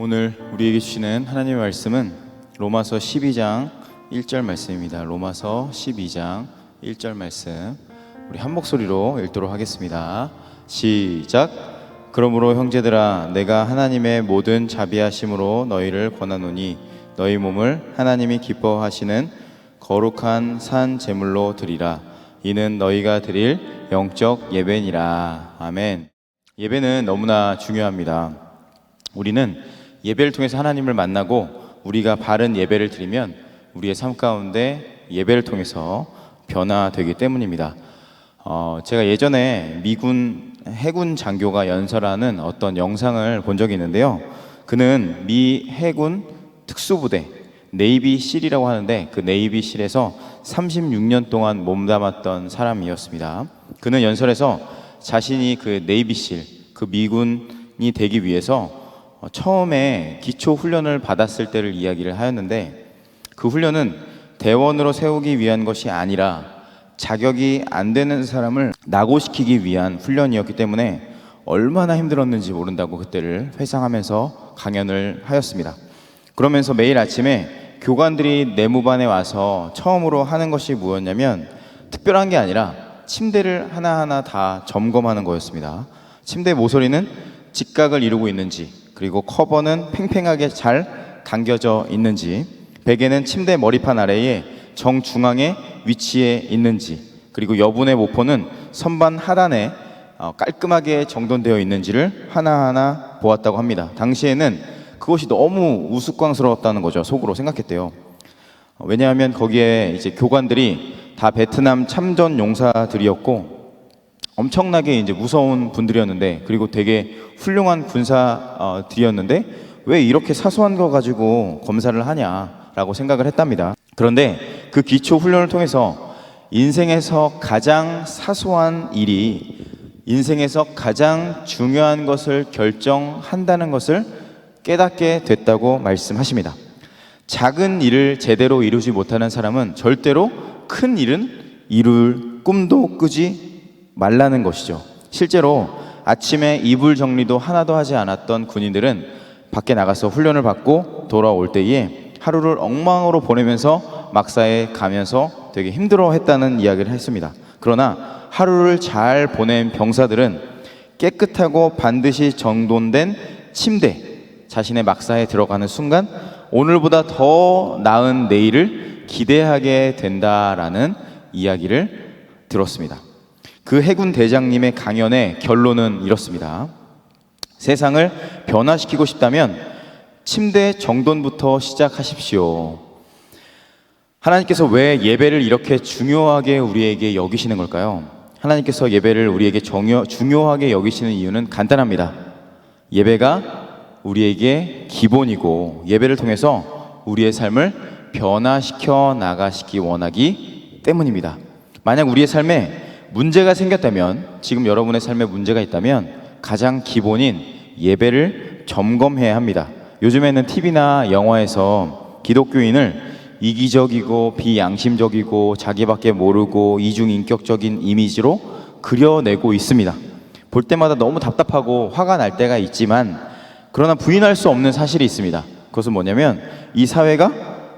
오늘 우리에게 주시는 하나님의 말씀은 로마서 12장 1절 말씀입니다. 로마서 12장 1절 말씀 우리 한 목소리로 읽도록 하겠습니다. 시작. 그러므로 형제들아 내가 하나님의 모든 자비하심으로 너희를 권하노니 너희 몸을 하나님이 기뻐하시는 거룩한 산 제물로 드리라. 이는 너희가 드릴 영적 예배니라. 아멘. 예배는 너무나 중요합니다. 우리는 예배를 통해서 하나님을 만나고 우리가 바른 예배를 드리면 우리의 삶 가운데 예배를 통해서 변화되기 때문입니다. 제가 예전에 미군 해군 장교가 연설하는 어떤 영상을 본 적이 있는데요. 그는 미 해군 특수부대 네이비 실이라고 하는데 그 네이비 실에서 36년 동안 몸담았던 사람이었습니다. 그는 연설에서 자신이 그 네이비 실, 그 미군이 되기 위해서 처음에 기초 훈련을 받았을 때를 이야기를 하였는데 그 훈련은 대원으로 세우기 위한 것이 아니라 자격이 안 되는 사람을 낙오시키기 위한 훈련이었기 때문에 얼마나 힘들었는지 모른다고 그때를 회상하면서 강연을 하였습니다. 그러면서 매일 아침에 교관들이 내무반에 와서 처음으로 하는 것이 무엇이냐면 특별한 게 아니라 침대를 하나하나 다 점검하는 거였습니다. 침대 모서리는 직각을 이루고 있는지, 그리고 커버는 팽팽하게 잘 당겨져 있는지, 베개는 침대 머리판 아래에 정중앙에 위치해 있는지, 그리고 여분의 모포는 선반 하단에 깔끔하게 정돈되어 있는지를 하나하나 보았다고 합니다. 당시에는 그것이 너무 우스꽝스러웠다는 거죠. 속으로 생각했대요. 왜냐하면 거기에 이제 교관들이 다 베트남 참전 용사들이었고 엄청나게 이제 무서운 분들이었는데, 그리고 되게 훌륭한 군사들이었는데 왜 이렇게 사소한 거 가지고 검사를 하냐라고 생각을 했답니다. 그런데 그 기초 훈련을 통해서 인생에서 가장 사소한 일이 인생에서 가장 중요한 것을 결정한다는 것을 깨닫게 됐다고 말씀하십니다. 작은 일을 제대로 이루지 못하는 사람은 절대로 큰 일은 이룰 꿈도 꾸지 말라는 것이죠. 실제로 아침에 이불 정리도 하나도 하지 않았던 군인들은 밖에 나가서 훈련을 받고 돌아올 때에 하루를 엉망으로 보내면서 막사에 가면서 되게 힘들어했다는 이야기를 했습니다. 그러나 하루를 잘 보낸 병사들은 깨끗하고 반드시 정돈된 침대, 자신의 막사에 들어가는 순간 오늘보다 더 나은 내일을 기대하게 된다라는 이야기를 들었습니다. 그 해군 대장님의 강연의 결론은 이렇습니다. 세상을 변화시키고 싶다면 침대 정돈부터 시작하십시오. 하나님께서 왜 예배를 이렇게 중요하게 우리에게 여기시는 걸까요? 하나님께서 예배를 우리에게 중요하게 여기시는 이유는 간단합니다. 예배가 우리에게 기본이고 예배를 통해서 우리의 삶을 변화시켜 나가시기 원하기 때문입니다. 만약 우리의 삶에 문제가 생겼다면, 지금 여러분의 삶에 문제가 있다면 가장 기본인 예배를 점검해야 합니다. 요즘에는 TV나 영화에서 기독교인을 이기적이고 비양심적이고 자기밖에 모르고 이중인격적인 이미지로 그려내고 있습니다. 볼 때마다 너무 답답하고 화가 날 때가 있지만 그러나 부인할 수 없는 사실이 있습니다. 그것은 뭐냐면 이 사회가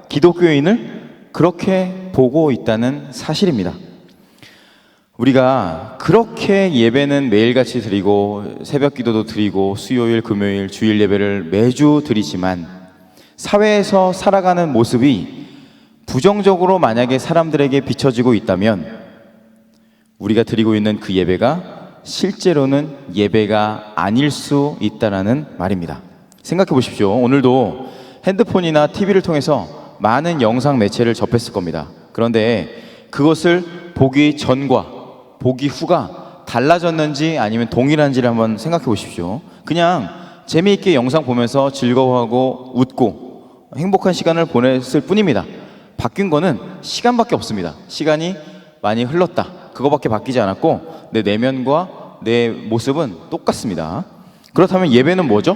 기독교인을 그렇게 보고 있다는 사실입니다. 우리가 그렇게 예배는 매일같이 드리고 새벽 기도도 드리고 수요일, 금요일, 주일 예배를 매주 드리지만 사회에서 살아가는 모습이 부정적으로 만약에 사람들에게 비춰지고 있다면 우리가 드리고 있는 그 예배가 실제로는 예배가 아닐 수 있다는 말입니다. 생각해 보십시오. 오늘도 핸드폰이나 TV를 통해서 많은 영상 매체를 접했을 겁니다. 그런데 그것을 보기 전과 보기 후가 달라졌는지 아니면 동일한지를 한번 생각해 보십시오. 그냥 재미있게 영상 보면서 즐거워하고 웃고 행복한 시간을 보냈을 뿐입니다. 바뀐 거는 시간밖에 없습니다. 시간이 많이 흘렀다, 그거밖에 바뀌지 않았고 내 내면과 내 모습은 똑같습니다. 그렇다면 예배는 뭐죠?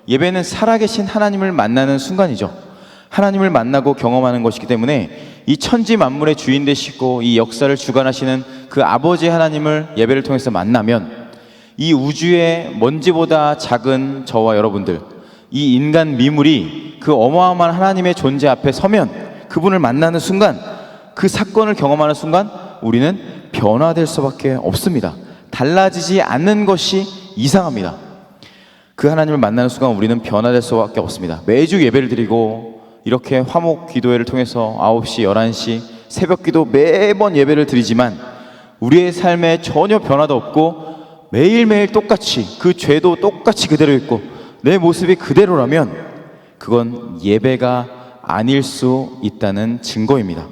예배는 살아계신 하나님을 만나는 순간이죠. 하나님을 만나고 경험하는 것이기 때문에 이 천지 만물의 주인 되시고 이 역사를 주관하시는 그 아버지 하나님을 예배를 통해서 만나면 이 우주의 먼지보다 작은 저와 여러분들, 이 인간 미물이 그 어마어마한 하나님의 존재 앞에 서면, 그분을 만나는 순간, 그 사건을 경험하는 순간 우리는 변화될 수밖에 없습니다. 달라지지 않는 것이 이상합니다. 그 하나님을 만나는 순간 우리는 변화될 수밖에 없습니다. 매주 예배를 드리고 이렇게 화목 기도회를 통해서 9시, 11시 새벽 기도 매번 예배를 드리지만 우리의 삶에 전혀 변화도 없고 매일매일 똑같이 그 죄도 똑같이 그대로 있고 내 모습이 그대로라면 그건 예배가 아닐 수 있다는 증거입니다.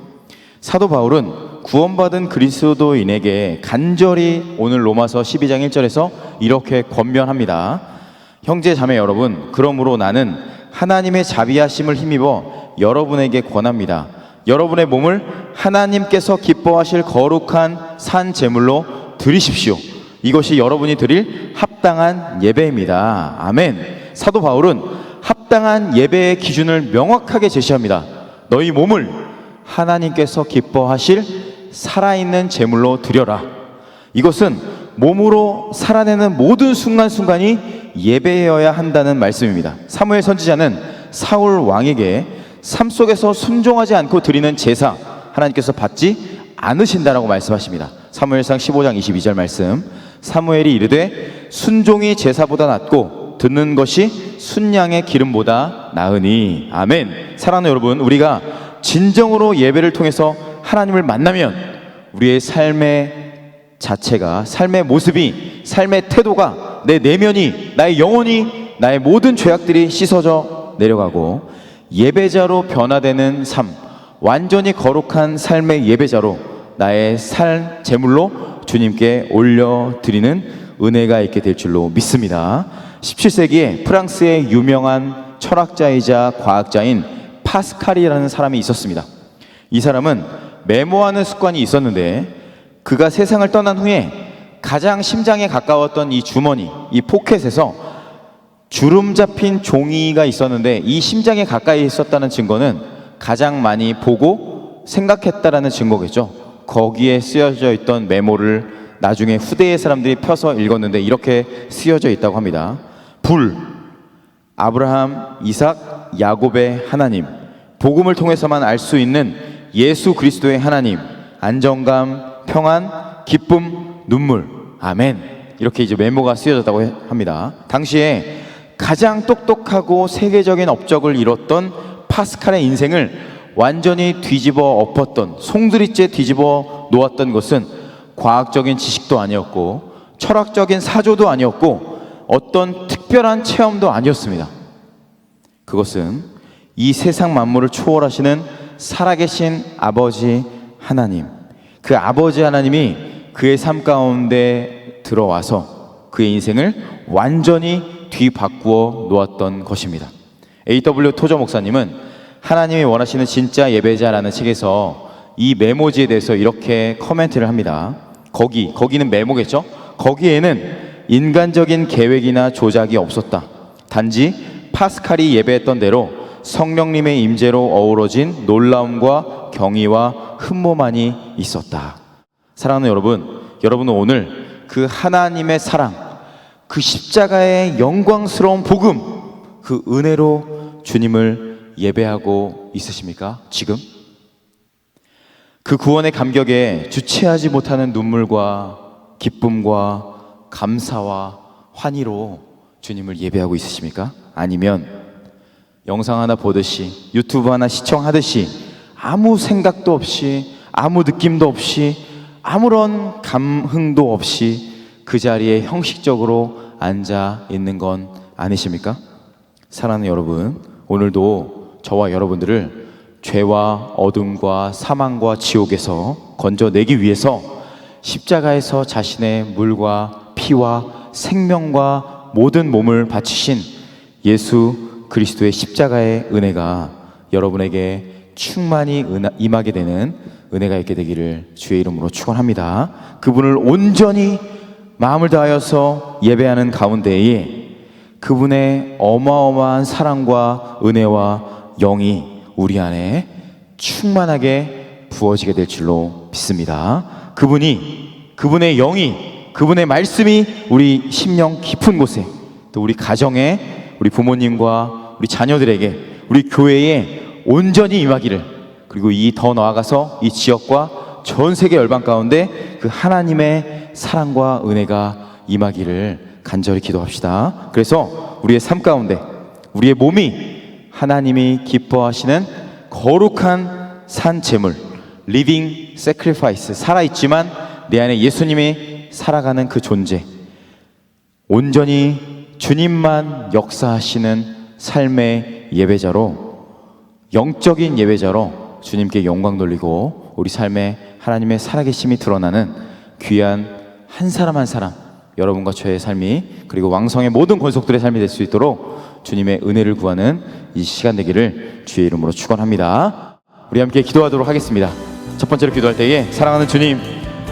사도 바울은 구원받은 그리스도인에게 간절히 오늘 로마서 12장 1절에서 이렇게 권면합니다. 형제 자매 여러분, 그러므로 나는 하나님의 자비하심을 힘입어 여러분에게 권합니다. 여러분의 몸을 하나님께서 기뻐하실 거룩한 산 제물로 드리십시오. 이것이 여러분이 드릴 합당한 예배입니다. 아멘. 사도 바울은 합당한 예배의 기준을 명확하게 제시합니다. 너희 몸을 하나님께서 기뻐하실 살아있는 제물로 드려라. 이것은 몸으로 살아내는 모든 순간순간이 예배여야 한다는 말씀입니다. 사무엘 선지자는 사울 왕에게 삶 속에서 순종하지 않고 드리는 제사 하나님께서 받지 않으신다라고 말씀하십니다. 사무엘상 15장 22절 말씀. 사무엘이 이르되 순종이 제사보다 낫고 듣는 것이 순양의 기름보다 나으니. 아멘. 사랑하는 여러분, 우리가 진정으로 예배를 통해서 하나님을 만나면 우리의 삶의 자체가, 삶의 모습이, 삶의 태도가, 내 내면이, 나의 영혼이, 나의 모든 죄악들이 씻어져 내려가고 예배자로 변화되는 삶, 완전히 거룩한 삶의 예배자로 나의 삶 제물로 주님께 올려드리는 은혜가 있게 될 줄로 믿습니다. 17세기에 프랑스의 유명한 철학자이자 과학자인 파스칼이라는 사람이 있었습니다. 이 사람은 메모하는 습관이 있었는데 그가 세상을 떠난 후에 가장 심장에 가까웠던 이 주머니, 이 포켓에서 주름 잡힌 종이가 있었는데 이 심장에 가까이 있었다는 증거는 가장 많이 보고 생각했다라는 증거겠죠. 거기에 쓰여져 있던 메모를 나중에 후대의 사람들이 펴서 읽었는데 이렇게 쓰여져 있다고 합니다. 불, 아브라함, 이삭, 야곱의 하나님, 복음을 통해서만 알 수 있는 예수 그리스도의 하나님, 안정감, 평안, 기쁨, 눈물, 아멘. 이렇게 이제 메모가 쓰여졌다고 합니다. 당시에 가장 똑똑하고 세계적인 업적을 이뤘던 파스칼의 인생을 완전히 뒤집어 엎었던, 송두리째 뒤집어 놓았던 것은 과학적인 지식도 아니었고 철학적인 사조도 아니었고 어떤 특별한 체험도 아니었습니다. 그것은 이 세상 만물을 초월하시는 살아계신 아버지 하나님, 그 아버지 하나님이 그의 삶 가운데 들어와서 그의 인생을 완전히 뒤바꾸어 놓았던 것입니다. A.W. 토저 목사님은 하나님이 원하시는 진짜 예배자라는 책에서 이 메모지에 대해서 이렇게 코멘트를 합니다. 거기는 메모겠죠? 거기에는 인간적인 계획이나 조작이 없었다. 단지 파스칼이 예배했던 대로 성령님의 임재로 어우러진 놀라움과 경의와 흠모만이 있었다. 사랑하는 여러분, 여러분은 오늘 그 하나님의 사랑, 그 십자가의 영광스러운 복음, 그 은혜로 주님을 예배하고 있으십니까? 지금? 그 구원의 감격에 주체하지 못하는 눈물과 기쁨과 감사와 환희로 주님을 예배하고 있으십니까? 아니면 영상 하나 보듯이, 유튜브 하나 시청하듯이 아무 생각도 없이, 아무 느낌도 없이, 아무런 감흥도 없이 그 자리에 형식적으로 앉아 있는 건 아니십니까? 사랑하는 여러분, 오늘도 저와 여러분들을 죄와 어둠과 사망과 지옥에서 건져내기 위해서 십자가에서 자신의 물과 피와 생명과 모든 몸을 바치신 예수 그리스도의 십자가의 은혜가 여러분에게 충만히 임하게 되는 은혜가 있게 되기를 주의 이름으로 축원합니다. 그분을 온전히 마음을 다하여서 예배하는 가운데에 그분의 어마어마한 사랑과 은혜와 영이 우리 안에 충만하게 부어지게 될 줄로 믿습니다. 그분의 영이, 그분의 말씀이 우리 심령 깊은 곳에, 또 우리 가정에, 우리 부모님과 우리 자녀들에게, 우리 교회에 온전히 임하기를, 그리고 이 더 나아가서 이 지역과 전 세계 열방 가운데 그 하나님의 사랑과 은혜가 임하기를 간절히 기도합시다. 그래서 우리의 삶 가운데 우리의 몸이 하나님이 기뻐하시는 거룩한 산 제물, 리빙 세크리파이스, 살아있지만 내 안에 예수님이 살아가는 그 존재, 온전히 주님만 역사하시는 삶의 예배자로, 영적인 예배자로 주님께 영광 돌리고 우리 삶에 하나님의 살아계심이 드러나는 귀한 한 사람 한 사람, 여러분과 저의 삶이, 그리고 왕성의 모든 권속들의 삶이 될 수 있도록 주님의 은혜를 구하는 이 시간 되기를 주의 이름으로 축원합니다. 우리 함께 기도하도록 하겠습니다. 첫 번째로 기도할 때에 사랑하는 주님,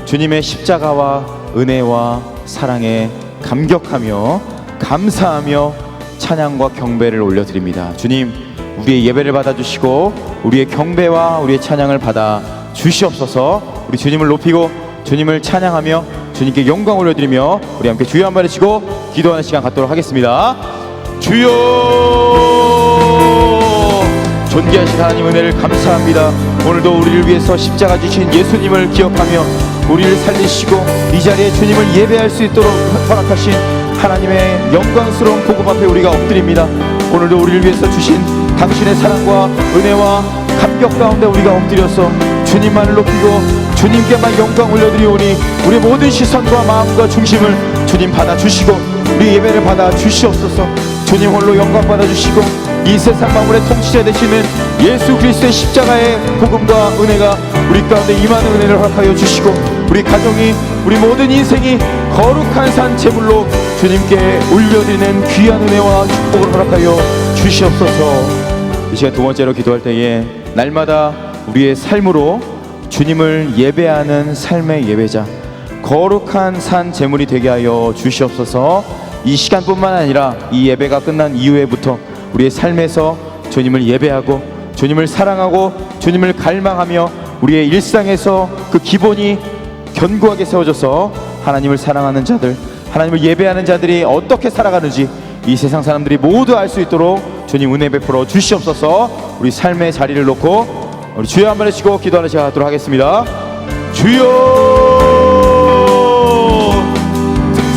주님의 십자가와 은혜와 사랑에 감격하며 감사하며 찬양과 경배를 올려드립니다. 주님, 우리의 예배를 받아주시고 우리의 경배와 우리의 찬양을 받아 주시옵소서. 우리 주님을 높이고 주님을 찬양하며 주님께 영광 올려드리며 우리 함께 주여 한번 외치고 기도하는 시간 갖도록 하겠습니다. 주여, 존귀하신 하나님 은혜를 감사합니다. 오늘도 우리를 위해서 십자가 주신 예수님을 기억하며 우리를 살리시고 이 자리에 주님을 예배할 수 있도록 허락하신 하나님의 영광스러운 복음 앞에 우리가 엎드립니다. 오늘도 우리를 위해서 주신 당신의 사랑과 은혜와 감격 가운데 우리가 엎드려서 주님만을 높이고 주님께만 영광 올려드리오니 우리 모든 시선과 마음과 중심을 주님 받아주시고 우리 예배를 받아주시옵소서. 주님 홀로 영광 받아주시고 이 세상 만물의 통치자 되시는 예수 그리스도의 십자가의 복음과 은혜가 우리 가운데 임하는 은혜를 허락하여 주시고 우리 가정이, 우리 모든 인생이 거룩한 산 제물로 주님께 올려드리는 귀한 은혜와 축복을 허락하여 주시옵소서. 이 시간 두 번째로 기도할 때에 날마다 우리의 삶으로 주님을 예배하는 삶의 예배자, 거룩한 산 제물이 되게 하여 주시옵소서. 이 시간뿐만 아니라 이 예배가 끝난 이후에부터 우리의 삶에서 주님을 예배하고 주님을 사랑하고 주님을 갈망하며 우리의 일상에서 그 기본이 견고하게 세워져서 하나님을 사랑하는 자들, 하나님을 예배하는 자들이 어떻게 살아가는지 이 세상 사람들이 모두 알 수 있도록 주님 은혜 베풀어 주시옵소서. 우리 삶의 자리를 놓고 우리 주여 한번 해주시고 기도하는 시간 갖도록 하겠습니다. 주여,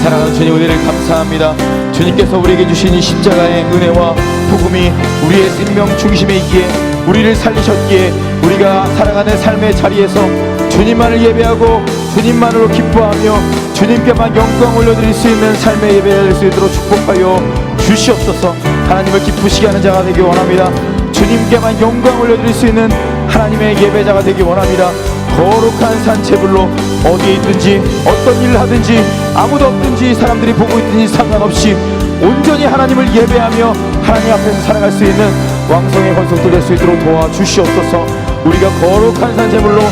사랑하는 주님 은혜를 감사합니다. 주님께서 우리에게 주신 이 십자가의 은혜와 복음이 우리의 생명 중심에 있기에, 우리를 살리셨기에 우리가 살아가는 삶의 자리에서 주님만을 예배하고 주님만으로 기뻐하며 주님께만 영광 올려드릴 수 있는 삶의 예배가 될 수 있도록 축복하여 주시옵소서. 하나님을 기쁘시게 하는 자가 되기 원합니다. 주님께만 영광 올려드릴 수 있는 하나님의 예배자가 되기 원합니다. 거룩한 산 제물로 어디에 있든지 어떤 일을 하든지 아무도 없든지 사람들이 보고 있든지 상관없이 온전히 하나님을 예배하며 하나님 앞에서 살아갈 수 있는 왕성의 권속들 될 수 있도록 도와주시옵소서. 우리가 거룩한 산 제물로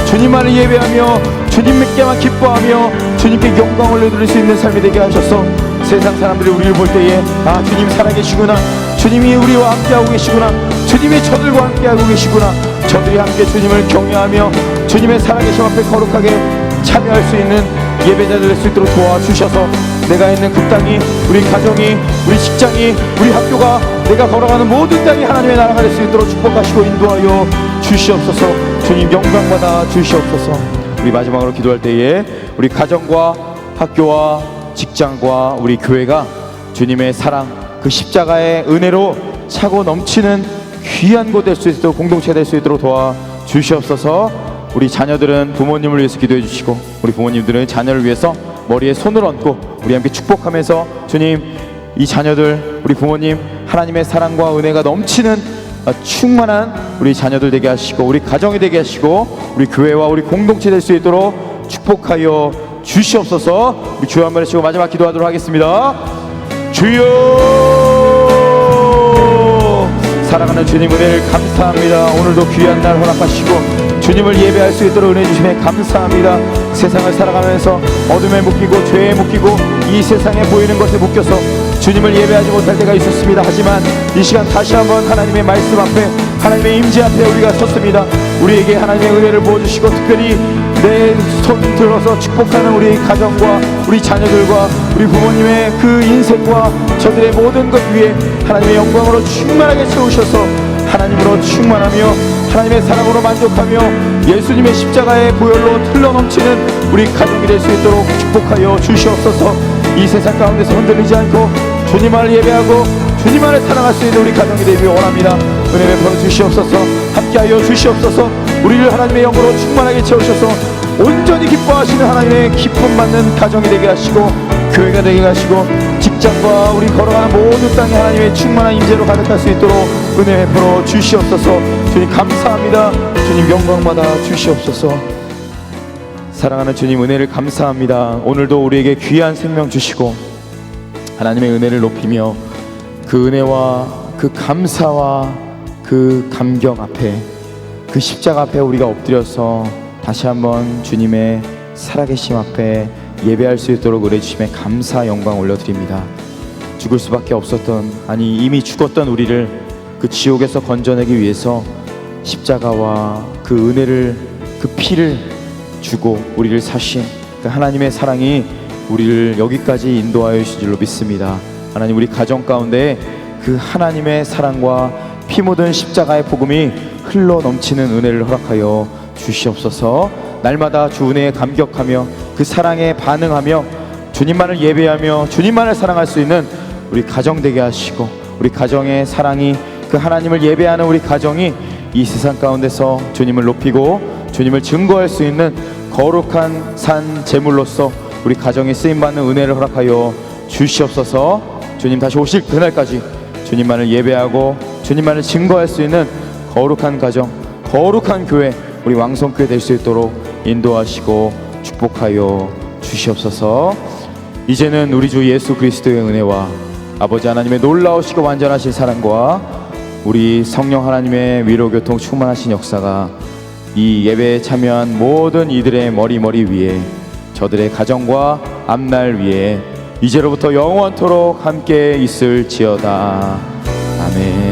주님만을 예배하며 주님께만 기뻐하며 주님께 영광 올려드릴 수 있는 삶이 되게 하셔서 세상 사람들이 우리를 볼 때에 아, 주님 살아계시구나, 주님이 우리와 함께하고 계시구나, 주님이 저들과 함께하고 계시구나, 저들이 함께 주님을 경외하며 주님의 살아계심 앞에 거룩하게 참여할 수 있는 예배자들 될 수 있도록 도와주셔서 내가 있는 그 땅이, 우리 가정이, 우리 직장이, 우리 학교가, 내가 걸어가는 모든 땅이 하나님의 나라가 될 수 있도록 축복하시고 인도하여 주시옵소서. 주님 영광받아 주시옵소서. 우리 마지막으로 기도할 때에 우리 가정과 학교와 직장과 우리 교회가 주님의 사랑, 그 십자가의 은혜로 차고 넘치는 귀한 곳 될 수 있도록, 공동체 될 수 있도록 도와주시옵소서. 우리 자녀들은 부모님을 위해서 기도해 주시고 우리 부모님들은 자녀를 위해서 머리에 손을 얹고 우리 함께 축복하면서 주님, 이 자녀들, 우리 부모님 하나님의 사랑과 은혜가 넘치는 충만한 우리 자녀들 되게 하시고 우리 가정이 되게 하시고 우리 교회와 우리 공동체 될 수 있도록 축복하여 주시옵소서. 우리 주여 한번 해주시고 마지막 기도하도록 하겠습니다. 주여, 사랑하는 주님 은혜를 감사합니다. 오늘도 귀한 날 허락하시고 주님을 예배할 수 있도록 은혜 주심에 감사합니다. 세상을 살아가면서 어둠에 묶이고 죄에 묶이고 이 세상에 보이는 것에 묶여서 주님을 예배하지 못할 때가 있었습니다. 하지만 이 시간 다시 한번 하나님의 말씀 앞에, 하나님의 임재 앞에 우리가 섰습니다. 우리에게 하나님의 은혜를 부어주시고 특별히 내 손 들어서 축복하는 우리 가정과 우리 자녀들과 우리 우리 부모님의 그 인생과 저들의 모든 것 위에 하나님의 영광으로 충만하게 채우셔서 하나님으로 충만하며 하나님의 사랑으로 만족하며 예수님의 십자가의 보혈로 흘러넘치는 우리 가정이 될 수 있도록 축복하여 주시옵소서. 이 세상 가운데서 흔들리지 않고 주님만을 예배하고 주님만을 사랑할 수 있는 우리 가정이 되기 원합니다. 은혜 베풀어 주시옵소서. 함께하여 주시옵소서. 우리를 하나님의 영으로 충만하게 채우셔서 온전히 기뻐하시는 하나님의 기쁨 받는 가정이 되게 하시고 교회가 되게 하시고 직장과 우리 걸어가는 모든 땅에 하나님의 충만한 임재로 가득할 수 있도록 은혜 베풀어 주시옵소서. 주님 감사합니다. 주님 영광 받아 주시옵소서. 사랑하는 주님 은혜를 감사합니다. 오늘도 우리에게 귀한 생명 주시고 하나님의 은혜를 높이며 그 은혜와 그 감사와 그 감격 앞에 그 십자가 앞에 우리가 엎드려서 다시 한번 주님의 살아계심 앞에 예배할 수 있도록 은혜 주심에 감사 영광 올려드립니다. 죽을 수밖에 없었던, 아니 이미 죽었던 우리를 그 지옥에서 건져내기 위해서 십자가와 그 은혜를, 그 피를 주고 우리를 사신 그 하나님의 사랑이 우리를 여기까지 인도하여 주신 줄로 믿습니다. 하나님, 우리 가정 가운데 그 하나님의 사랑과 피 묻은 십자가의 복음이 흘러 넘치는 은혜를 허락하여 주시옵소서. 날마다 주 은혜에 감격하며 그 사랑에 반응하며 주님만을 예배하며 주님만을 사랑할 수 있는 우리 가정 되게 하시고, 우리 가정의 사랑이 그 하나님을 예배하는 우리 가정이 이 세상 가운데서 주님을 높이고 주님을 증거할 수 있는 거룩한 산 제물로서 우리 가정에 쓰임받는 은혜를 허락하여 주시옵소서. 주님 다시 오실 그날까지 주님만을 예배하고 주님만을 증거할 수 있는 거룩한 가정, 거룩한 교회, 우리 왕성교회 될 수 있도록 인도하시고 축복하여 주시옵소서. 이제는 우리 주 예수 그리스도의 은혜와 아버지 하나님의 놀라우시고 완전하신 사랑과 우리 성령 하나님의 위로교통 충만하신 역사가 이 예배에 참여한 모든 이들의 머리 위에, 저들의 가정과 앞날 위에 이제로부터 영원토록 함께 있을지어다. 아멘.